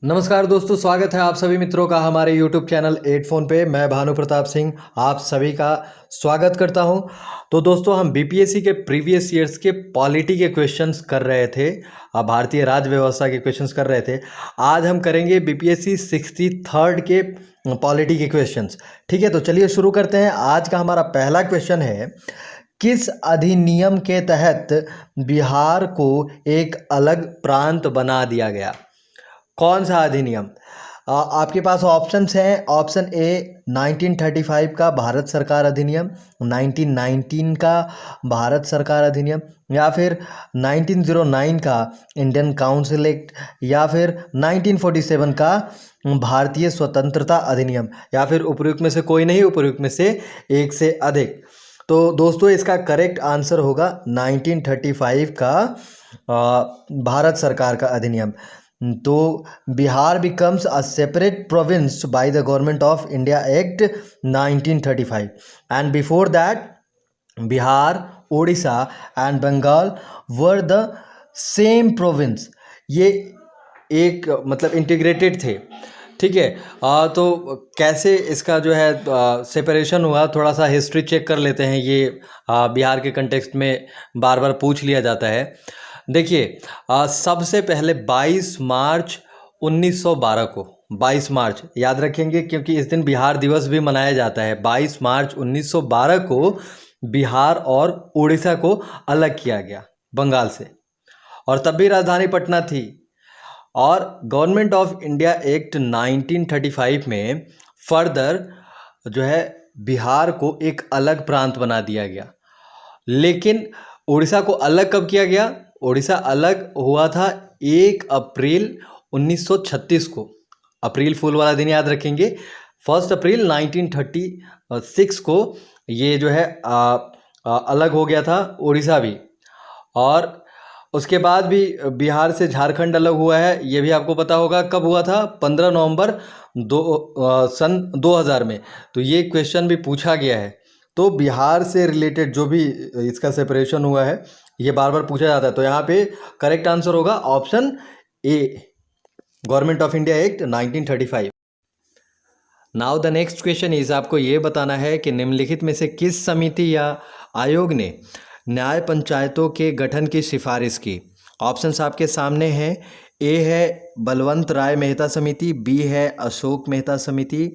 नमस्कार दोस्तों, स्वागत है आप सभी मित्रों का हमारे YouTube चैनल 8 फोन पे। मैं भानु प्रताप सिंह आप सभी का स्वागत करता हूं। तो दोस्तों, हम बीपीएससी के प्रीवियस ईयर्स के पॉलिटी के क्वेश्चंस कर रहे थे, भारतीय राज्य व्यवस्था के क्वेश्चंस कर रहे थे। आज हम करेंगे बीपीएससी 63rd के पॉलिटी के क्वेश्चंस। ठीक है, तो चलिए शुरू करते हैं। आज का हमारा पहला क्वेश्चन है, किस अधिनियम के तहत बिहार को एक अलग प्रांत बना दिया गया? कौन सा अधिनियम? आपके पास ऑप्शंस हैं। ऑप्शन ए 1935 का भारत सरकार अधिनियम, 1919 का भारत सरकार अधिनियम, या फिर 1909 का इंडियन काउंसिल एक्ट, या फिर 1947 का भारतीय स्वतंत्रता अधिनियम, या फिर उपयुक्त में से कोई नहीं, उपयुक्त में से एक से अधिक। तो दोस्तों, इसका करेक्ट आंसर होगा 1935 का भारत सरकार का अधिनियम। तो Bihar becomes a separate province by the Government of India Act 1935, and before that Bihar, Odisha and Bengal were the same province. ये एक मतलब इंटीग्रेटेड थे। ठीक है, तो कैसे इसका जो है सेपरेशन हुआ, थोड़ा सा हिस्ट्री चेक कर लेते हैं। ये बिहार के कंटेक्स्ट में बार बार पूछ लिया जाता है। देखिए, सबसे पहले 22 मार्च 1912 को, 22 मार्च याद रखेंगे क्योंकि इस दिन बिहार दिवस भी मनाया जाता है। 22 मार्च 1912 को बिहार और उड़ीसा को अलग किया गया बंगाल से, और तब भी राजधानी पटना थी। और गवर्नमेंट ऑफ इंडिया एक्ट 1935 में फर्दर जो है बिहार को एक अलग प्रांत बना दिया गया। लेकिन उड़ीसा को अलग कब किया गया? उड़ीसा अलग हुआ था 1 अप्रैल 1936 को। अप्रैल फूल वाला दिन याद रखेंगे। 1 अप्रैल 1936 को ये जो है अलग हो गया था उड़ीसा भी। और उसके बाद भी बिहार से झारखंड अलग हुआ है, ये भी आपको पता होगा। कब हुआ था? 15 नवंबर सन 2000 में। तो ये क्वेश्चन भी पूछा गया है। तो बिहार से रिलेटेड जो भी इसका सेपरेशन हुआ है, ये बार बार पूछा जाता है। तो यहाँ पे करेक्ट आंसर होगा option A, government of India Act 1935। Now the next question is, आपको ये बताना है कि निम्नलिखित में से किस समिति या आयोग ने न्याय पंचायतों के गठन की सिफारिश की? ऑप्शंस आपके सामने हैं। ए है बलवंत राय मेहता समिति, बी है अशोक मेहता समिति,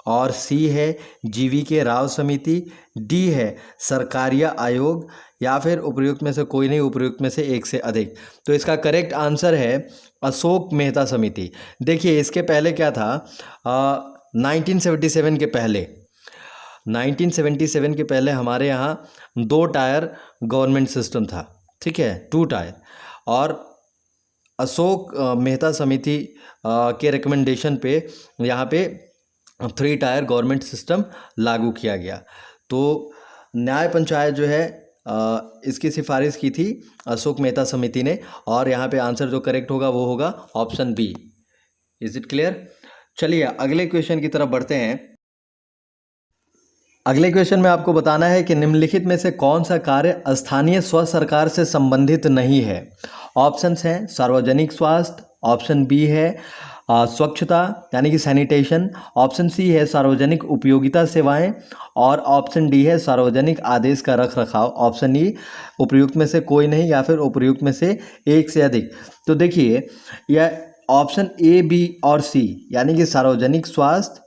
और सी है जीवी के राव समिति, डी है सरकारिया आयोग, या फिर उपयुक्त में से कोई नहीं, उपयुक्त में से एक से अधिक। तो इसका करेक्ट आंसर है अशोक मेहता समिति। देखिए, इसके पहले क्या था? 1977 के पहले, 1977 के पहले हमारे यहाँ 2 टायर गवर्नमेंट सिस्टम था। ठीक है, 2 टायर। और अशोक मेहता समिति के रिकमेंडेशन पे यहाँ पे 3 टायर गवर्नमेंट सिस्टम लागू किया गया। तो न्याय पंचायत जो है इसकी सिफारिश की थी अशोक मेहता समिति ने, और यहाँ पे आंसर जो करेक्ट होगा वो होगा option B. Is it clear? चलिए अगले क्वेश्चन की तरफ बढ़ते हैं। अगले क्वेश्चन में आपको बताना है कि निम्नलिखित में से कौन सा कार्य स्थानीय स्व सरकार से संबंधित नहीं है? ऑप्शंस हैं सार्वजनिक स्वास्थ्य, ऑप्शन बी है स्वच्छता यानी कि सैनिटेशन, ऑप्शन सी है सार्वजनिक उपयोगिता सेवाएं, और ऑप्शन डी है सार्वजनिक आदेश का रख रखाव। ऑप्शन ई उपयुक्त में से कोई नहीं, या फिर उपयुक्त में से एक से अधिक। तो देखिए, यह ऑप्शन ए, बी और सी यानी कि सार्वजनिक स्वास्थ्य,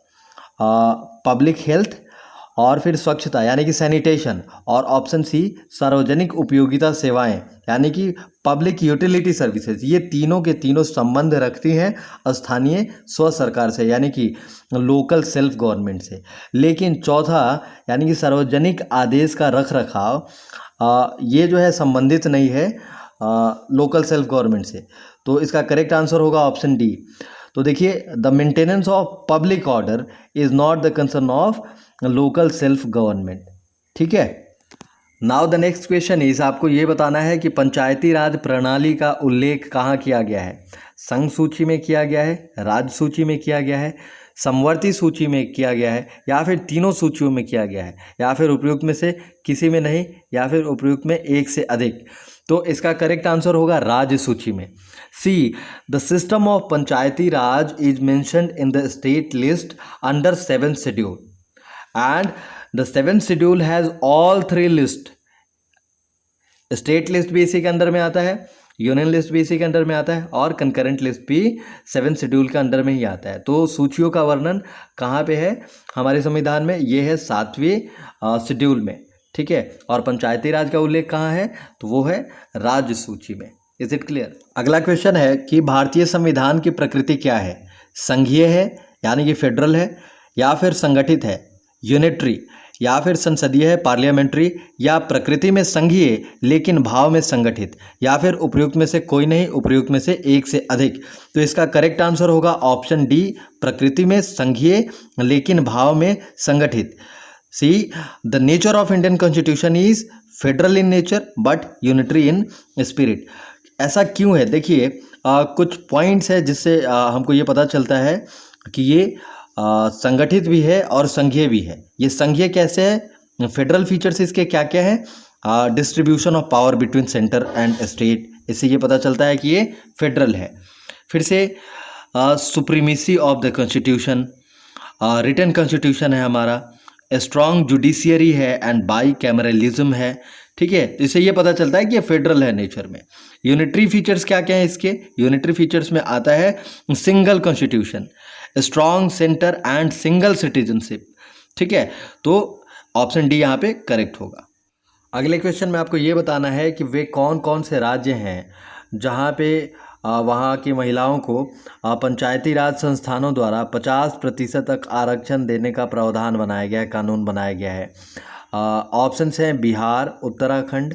पब्लिक हेल्थ, और फिर स्वच्छता यानी कि सैनिटेशन, और ऑप्शन सी सार्वजनिक उपयोगिता सेवाएं यानी कि पब्लिक यूटिलिटी सर्विसेज, ये तीनों के तीनों संबंध रखती हैं स्थानीय स्व सरकार से यानी कि लोकल सेल्फ गवर्नमेंट से। लेकिन चौथा यानी कि सार्वजनिक आदेश का रख रखाव, ये जो है संबंधित नहीं है लोकल सेल्फ गवर्नमेंट से। तो इसका करेक्ट आंसर होगा ऑप्शन डी। तो देखिए, the maintenance of public order is not the concern of local self government. ठीक है, now the next question is, आपको ये बताना है कि पंचायती राज प्रणाली का उल्लेख कहाँ किया गया है? संघ सूची में किया गया है, राज्य सूची में किया गया है, समवर्ती सूची में किया गया है, या फिर तीनों सूचियों में किया गया है, या फिर उपयुक्त में से किसी में नहीं, या फिर उपयुक्त में एक से अधिक। तो इसका करेक्ट आंसर होगा राज्य सूची में। C, the system of panchayati raj is mentioned in the state list under 7th schedule and the 7th schedule has all 3 list. State list भी इसी के अंदर में आता है, यूनियन लिस्ट भी इसी के अंडर में आता है और कंकरेंट लिस्ट भी 7th शेड्यूल के अंडर में ही आता है। तो सूचियों का वर्णन कहाँ पे है हमारे संविधान में? ये है 7वें शेड्यूल में, ठीक है। और पंचायती राज का उल्लेख कहाँ है? तो वो है राज्य सूची में। Is it clear? अगला क्वेश्चन है कि भारतीय संविधान की प्रकृति क्या है? संघीय है यानी कि फेडरल है, या फिर संगठित है यूनिटरी, या फिर संसदीय है पार्लियामेंट्री, या प्रकृति में संघीय लेकिन भाव में संगठित, या फिर उपयुक्त में से कोई नहीं, उपयुक्त में से एक से अधिक। तो इसका करेक्ट आंसर होगा ऑप्शन डी, प्रकृति में संघीय लेकिन भाव में संगठित। C, the nature of Indian constitution is federal in nature but unitary in spirit. ऐसा क्यों है? देखिए कुछ पॉइंट्स है जिससे हमको ये पता चलता है कि ये संगठित भी है और संघीय भी है। ये संघीय कैसे है? फेडरल फीचर्स इसके क्या क्या है? Distribution of power between centre and state, इससे ये पता चलता है कि ये फेडरल है। फिर से supremacy of the constitution, written constitution है हमारा, स्ट्रॉन्ग जुडिशियरी है एंड बाई कैमरलिज्म है, ठीक है। तो इससे ये पता चलता है कि ये फेडरल है नेचर में। यूनिटरी फीचर्स क्या क्या है इसके? यूनिटरी फीचर्स में आता है single constitution, strong centre and single citizenship, ठीक है। तो ऑप्शन डी यहाँ पे करेक्ट होगा। अगले क्वेश्चन में आपको ये बताना है कि वे कौन कौन से राज्य हैं जहाँ पे वहाँ की महिलाओं को पंचायती राज संस्थानों द्वारा 50% तक आरक्षण देने का प्रावधान बनाया गया है, कानून बनाया गया है। ऑप्शंस हैं बिहार, उत्तराखंड,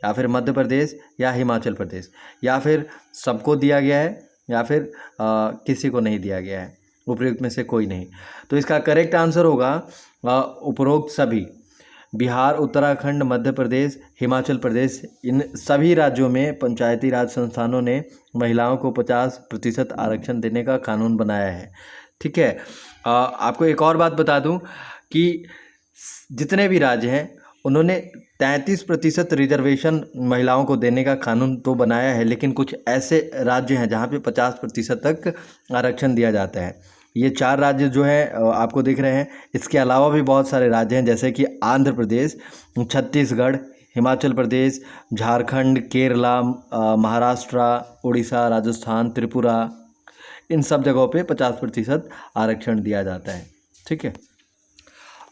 या फिर मध्य प्रदेश या हिमाचल प्रदेश, या फिर सबको दिया गया है या फिर किसी को नहीं दिया गया है, उपयुक्त में से कोई नहीं। तो इसका करेक्ट आंसर होगा उपरोक्त सभी। बिहार, उत्तराखंड, मध्य प्रदेश, हिमाचल प्रदेश, इन सभी राज्यों में पंचायती राज संस्थानों ने महिलाओं को 50% आरक्षण देने का कानून बनाया है, ठीक है। आपको एक और बात बता दूं कि जितने भी राज्य हैं उन्होंने 33% रिजर्वेशन महिलाओं को देने का कानून तो बनाया है, लेकिन कुछ ऐसे राज्य हैं जहाँ पे 50% तक आरक्षण दिया जाता है। ये 4 राज्य जो है आपको दिख रहे हैं। इसके अलावा भी बहुत सारे राज्य हैं जैसे कि आंध्र प्रदेश, छत्तीसगढ़, हिमाचल प्रदेश, झारखंड, केरला, महाराष्ट्र, उड़ीसा, राजस्थान, त्रिपुरा, इन सब जगहों पे 50% आरक्षण दिया जाता है, ठीक है।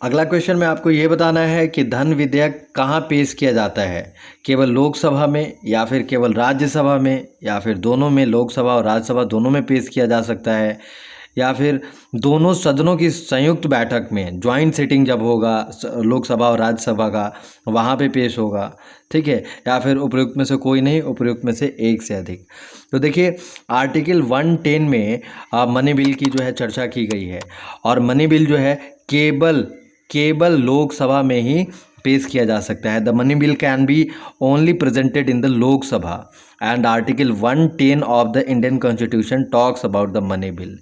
अगला क्वेश्चन में आपको ये बताना है कि धन विधेयक कहाँ पेश किया जाता है? केवल लोकसभा में, या फिर केवल राज्यसभा में, या फिर दोनों में, लोकसभा और राज्यसभा दोनों में पेश किया जा सकता है, या फिर दोनों सदनों की संयुक्त बैठक में, ज्वाइंट सिटिंग जब होगा लोकसभा और राज्यसभा का, वहाँ पे पेश होगा, ठीक है, या फिर उपयुक्त में से कोई नहीं, उपयुक्त में से एक से अधिक। तो देखिए आर्टिकल 110 में मनी बिल की जो है चर्चा की गई है, और मनी बिल जो है केवल लोकसभा में ही पेश किया जा सकता है। The money bill can be only presented in the Lok Sabha and article 110 of the Indian constitution talks about the money bill,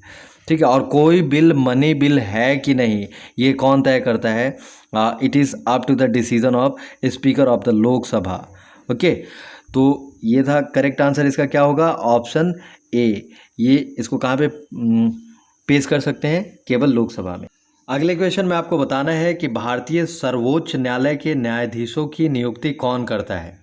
ठीक है। और कोई बिल मनी बिल है कि नहीं ये कौन तय करता है? It is up to the decision of speaker of the Lok Sabha, okay. तो ये था करेक्ट आंसर। इसका क्या होगा? Option A. ये इसको कहाँ पे पेश कर सकते हैं? केवल लोकसभा में। अगले क्वेश्चन में आपको बताना है कि भारतीय सर्वोच्च न्यायालय के न्यायाधीशों की नियुक्ति कौन करता है,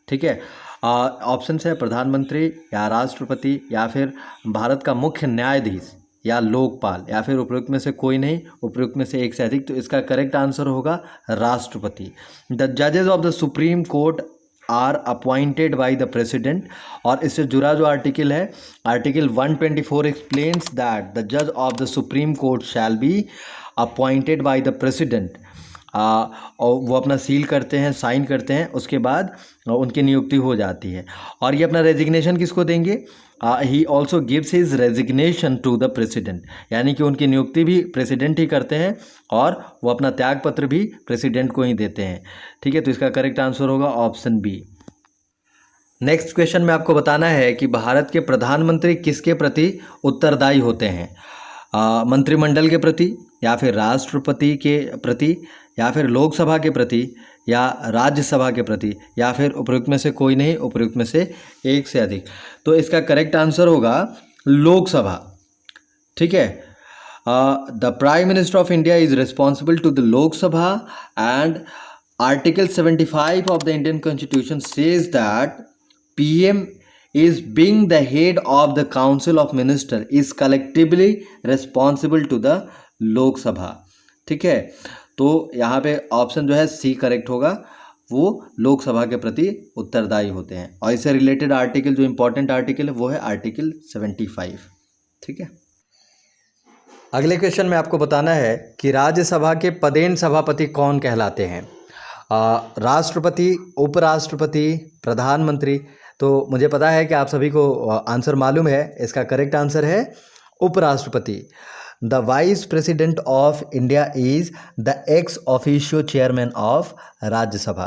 ठीक है। ऑप्शन है प्रधानमंत्री, या राष्ट्रपति, या फिर भारत का मुख्य न्यायाधीश, या लोकपाल, या फिर उपयुक्त में से कोई नहीं, उपयुक्त में से एक से अधिक। तो इसका करेक्ट आंसर होगा राष्ट्रपति। द जजेस of the supreme court are appointed by the president. और इससे जुड़ा जो आर्टिकल है, आर्टिकल 124 एक्सप्लेन्स दैट द जज of the supreme court shall be appointed by the president. और वो अपना सील करते हैं, साइन करते हैं, उसके बाद उनकी नियुक्ति हो जाती है। और ये अपना रेजिग्नेशन किसको देंगे? He also gives his resignation to the president, यानी कि उनकी नियुक्ति भी प्रेसिडेंट ही करते हैं और वो अपना त्यागपत्र भी प्रेसिडेंट को ही देते हैं, ठीक है। तो इसका करेक्ट आंसर होगा ऑप्शन बी। नेक्स्ट क्वेश्चन में आपको बताना है कि भारत के प्रधानमंत्री किसके प्रति उत्तरदायी होते हैं? मंत्रिमंडल के प्रति, या फिर राष्ट्रपति के प्रति, या फिर लोकसभा के प्रति, या राज्यसभा के प्रति, या फिर उपयुक्त में से कोई नहीं, उपयुक्त में से एक से अधिक। तो इसका करेक्ट आंसर होगा लोकसभा। ठीक है, the prime minister of India is responsible to the Lok Sabha and article 75 of the Indian constitution says that PM is being the head of the council of minister is collectively responsible to the लोक सभा। ठीक है, तो यहाँ पे option जो है C correct होगा, वो लोकसभा के प्रति उत्तरदायी होते हैं। और इससे रिलेटेड आर्टिकल जो इंपॉर्टेंट आर्टिकल है वो है आर्टिकल 75। ठीक है, अगले क्वेश्चन में आपको बताना है कि राज्यसभा के पदेन सभापति कौन कहलाते हैं। राष्ट्रपति, उपराष्ट्रपति, प्रधानमंत्री। तो मुझे पता है कि आप सभी को आंसर मालूम है, इसका करेक्ट आंसर है उपराष्ट्रपति। The vice president of India is the ex officio chairman of Rajya Sabha.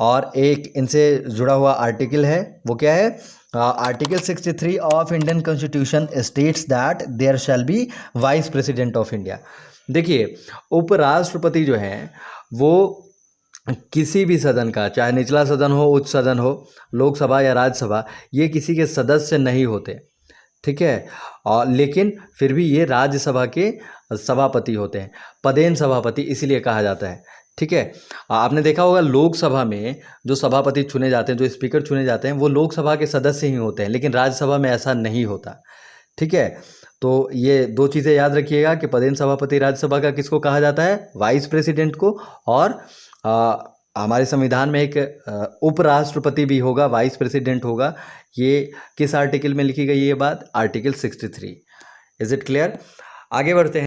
और एक इनसे जुड़ा हुआ आर्टिकल है, वो क्या है, article 63 of Indian constitution states that there shall be vice president of India. देखिए, उपराष्ट्रपति जो हैं वो किसी भी सदन का, चाहे निचला सदन हो, उच्च सदन हो, लोकसभा या राज्यसभा, ये किसी के सदस्य नहीं होते। ठीक है, और लेकिन फिर भी ये राज्यसभा के सभापति होते हैं, पदेन सभापति इसीलिए कहा जाता है। ठीक है, आपने देखा होगा लोकसभा में जो सभापति चुने जाते हैं, जो स्पीकर चुने जाते हैं, वो लोकसभा के सदस्य ही होते हैं, लेकिन राज्यसभा में ऐसा नहीं होता। ठीक है, तो ये दो चीज़ें याद रखिएगा कि पदेन सभापति राज्यसभा का किसको कहा जाता है, वाइस प्रेसिडेंट को, और हमारे संविधान में एक उपराष्ट्रपति भी होगा, वाइस प्रेसिडेंट होगा। ये किस आर्टिकल में लिखी गई ये बात, आर्टिकल 63। Is it clear? आगे बढ़ते हैं।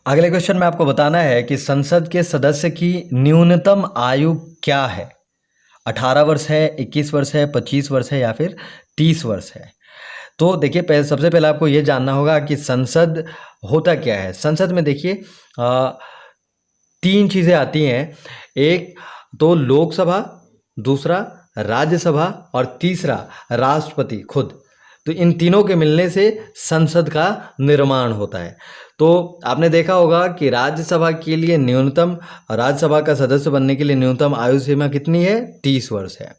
अगले क्वेश्चन में आपको बताना है कि संसद के सदस्य की न्यूनतम आयु क्या है। 18 वर्ष है, 21 वर्ष है, 25 वर्ष है, या फिर 30 वर्ष है। तो देखिए, सबसे पहले आपको ये जानना होगा कि संसद होता क्या है। संसद में देखिए 3 चीज़ें आती हैं, एक तो लोकसभा, दूसरा राज्यसभा, और तीसरा राष्ट्रपति खुद। तो इन तीनों के मिलने से संसद का निर्माण होता है। तो आपने देखा होगा कि राज्यसभा के लिए न्यूनतम, राज्यसभा का सदस्य बनने के लिए न्यूनतम आयु सीमा कितनी है, 30 वर्ष है।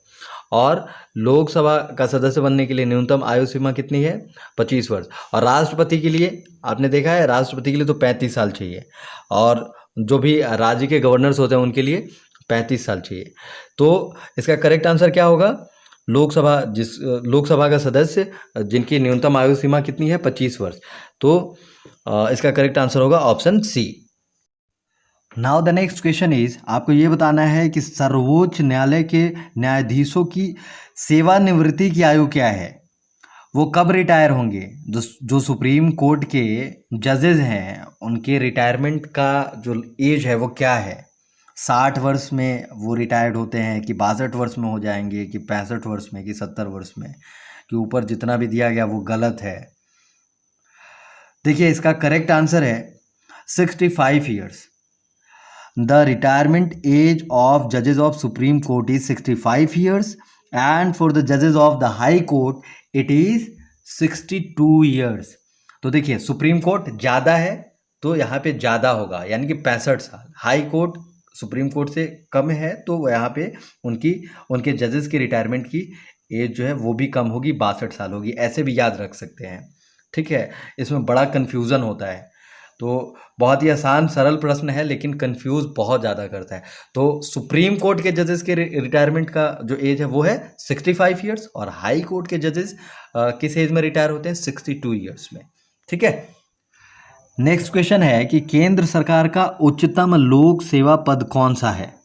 और लोकसभा का सदस्य बनने के लिए न्यूनतम आयु सीमा कितनी है, 25 वर्ष। और राष्ट्रपति के लिए आपने देखा है, राष्ट्रपति के लिए तो 35 साल चाहिए, और जो भी राज्य के गवर्नर्स होते हैं उनके लिए 35 साल चाहिए। तो इसका करेक्ट आंसर क्या होगा, लोकसभा का सदस्य जिनकी न्यूनतम आयु सीमा कितनी है, 25 वर्ष। तो इसका करेक्ट आंसर होगा option C. Now the next question is, आपको ये बताना है कि सर्वोच्च न्यायालय के न्यायाधीशों की सेवानिवृत्ति की आयु क्या है, वो कब रिटायर होंगे। जो सुप्रीम कोर्ट के जजेस हैं उनके रिटायरमेंट का जो एज है वो क्या है। 60 वर्ष में वो रिटायर्ड होते हैं, कि 62 वर्ष में हो जाएंगे, कि 65 वर्ष में, कि 70 वर्ष में, कि ऊपर जितना भी दिया गया वो गलत है। देखिए, इसका करेक्ट आंसर है 65 years. The retirement age of जजेस of supreme court is 65 years and for the जजेस of the high court it is 62 years. तो देखिए, सुप्रीम कोर्ट ज़्यादा है तो यहाँ पे ज़्यादा होगा, यानी कि 65 साल। हाई कोर्ट सुप्रीम कोर्ट से कम है तो यहाँ पे उनके जजेस की रिटायरमेंट की एज जो है वो भी कम होगी, 62 साल होगी। ऐसे भी याद रख सकते हैं। ठीक है, इसमें बड़ा कन्फ्यूज़न होता है। तो बहुत ही आसान सरल प्रश्न है, लेकिन कंफ्यूज बहुत ज़्यादा करता है। तो सुप्रीम कोर्ट के जजेस के रिटायरमेंट का जो एज है वो है 65 ईयर्स, और हाई कोर्ट के जजेस किस एज में रिटायर होते हैं, 62 ईयर्स में। ठीक है, नेक्स्ट क्वेश्चन है कि केंद्र सरकार का उच्चतम लोक सेवा पद कौन सा है।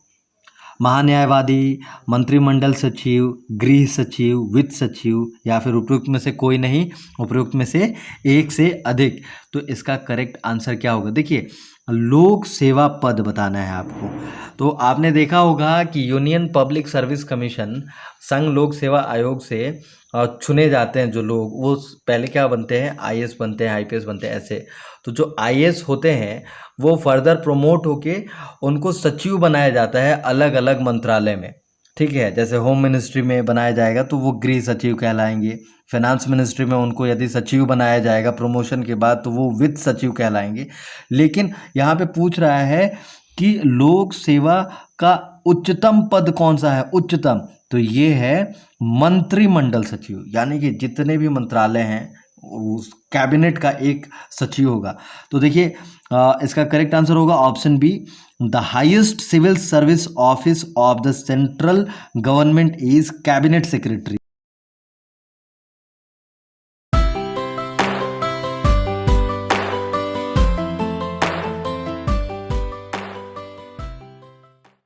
महान्यायवादी, मंत्रिमंडल सचिव, गृह सचिव, वित्त सचिव, या फिर उपयुक्त में से कोई नहीं, उपयुक्त में से एक से अधिक। तो इसका करेक्ट आंसर क्या होगा। देखिए, लोक सेवा पद बताना है आपको। तो आपने देखा होगा कि यूनियन पब्लिक सर्विस कमीशन, संघ लोक सेवा आयोग से चुने जाते हैं जो लोग, वो पहले क्या बनते हैं, आईएएस बनते हैं, आईपीएस बनते हैं, ऐसे। तो जो आईएएस होते हैं वो फर्दर प्रमोट होके उनको सचिव बनाया जाता है अलग अलग मंत्रालय में। ठीक है, जैसे होम मिनिस्ट्री में बनाया जाएगा तो वो गृह सचिव कहलाएंगे। फाइनेंस मिनिस्ट्री में उनको यदि सचिव बनाया जाएगा प्रमोशन के बाद तो वो वित्त सचिव कहलाएंगे। लेकिन यहाँ पे पूछ रहा है कि लोक सेवा का उच्चतम पद कौन सा है? उच्चतम, तो ये है मंत्रिमंडल सचिव, यानी कि जितने भी मंत्रालय हैं उस कैबिनेट का एक सचिव होगा। तो देखिए इसका करेक्ट आंसर होगा option B, the highest civil service office of the central government is cabinet secretary.